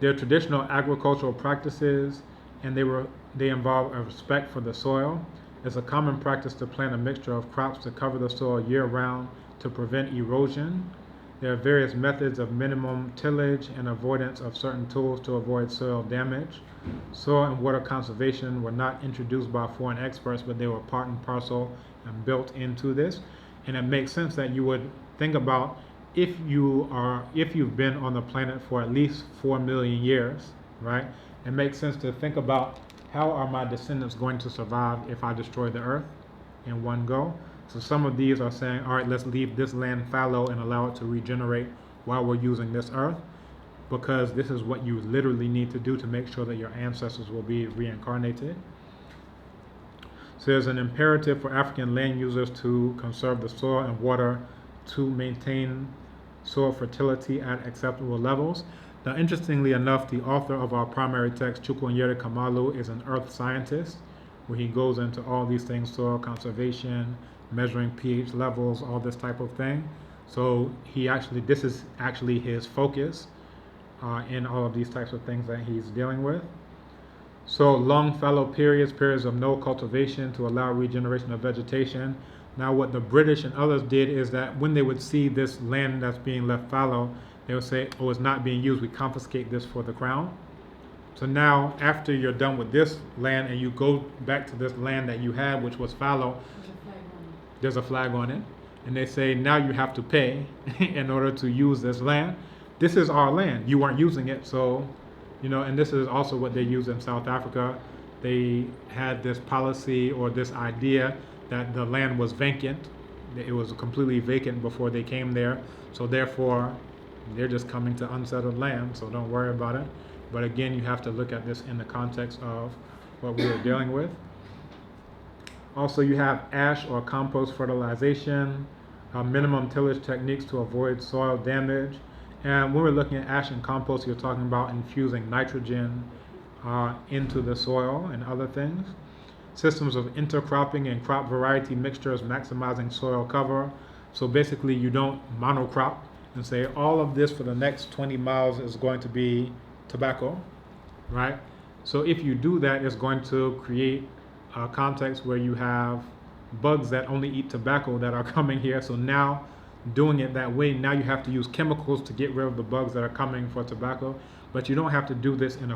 Their traditional agricultural practices, and they involve a respect for the soil. It's a common practice to plant a mixture of crops to cover the soil year-round to prevent erosion. There are various methods of minimum tillage and avoidance of certain tools to avoid soil damage. Soil and water conservation were not introduced by foreign experts, but they were part and parcel and built into this. And it makes sense that you would think about if you've been on the planet for at least 4 million years, right? It makes sense to think about how are my descendants going to survive if I destroy the earth in one go. So some of these are saying, all right, let's leave this land fallow and allow it to regenerate while we're using this earth, because this is what you literally need to do to make sure that your ancestors will be reincarnated. So there's an imperative for African land users to conserve the soil and water to maintain soil fertility at acceptable levels. Now, interestingly enough, the author of our primary text, Chukwunyere Kamalu, is an earth scientist, where he goes into all these things, soil conservation, measuring pH levels, all this type of thing. So this is actually his focus in all of these types of things that he's dealing with. So long fallow periods of no cultivation to allow regeneration of vegetation. Now what the British and others did is that when they would see this land that's being left fallow, they would say, oh, it's not being used, we confiscate this for the crown. So now, after you're done with this land and you go back to this land that you had, which was fallow, there's a flag on it. And they say, now you have to pay in order to use this land. This is our land. You weren't using it, so, and this is also what they use in South Africa. They had this policy or this idea that the land was vacant. It was completely vacant before they came there. So therefore, they're just coming to unsettled land, so don't worry about it. But again, you have to look at this in the context of what we are dealing with. Also, you have ash or compost fertilization, minimum tillage techniques to avoid soil damage. And when we're looking at ash and compost, you're talking about infusing nitrogen into the soil and other things. Systems of intercropping and crop variety mixtures maximizing soil cover. So basically, you don't monocrop and say all of this for the next 20 miles is going to be tobacco, right? So if you do that, it's going to create a context where you have bugs that only eat tobacco that are coming here. So now doing it that way, now you have to use chemicals to get rid of the bugs that are coming for tobacco, but you don't have to do this in a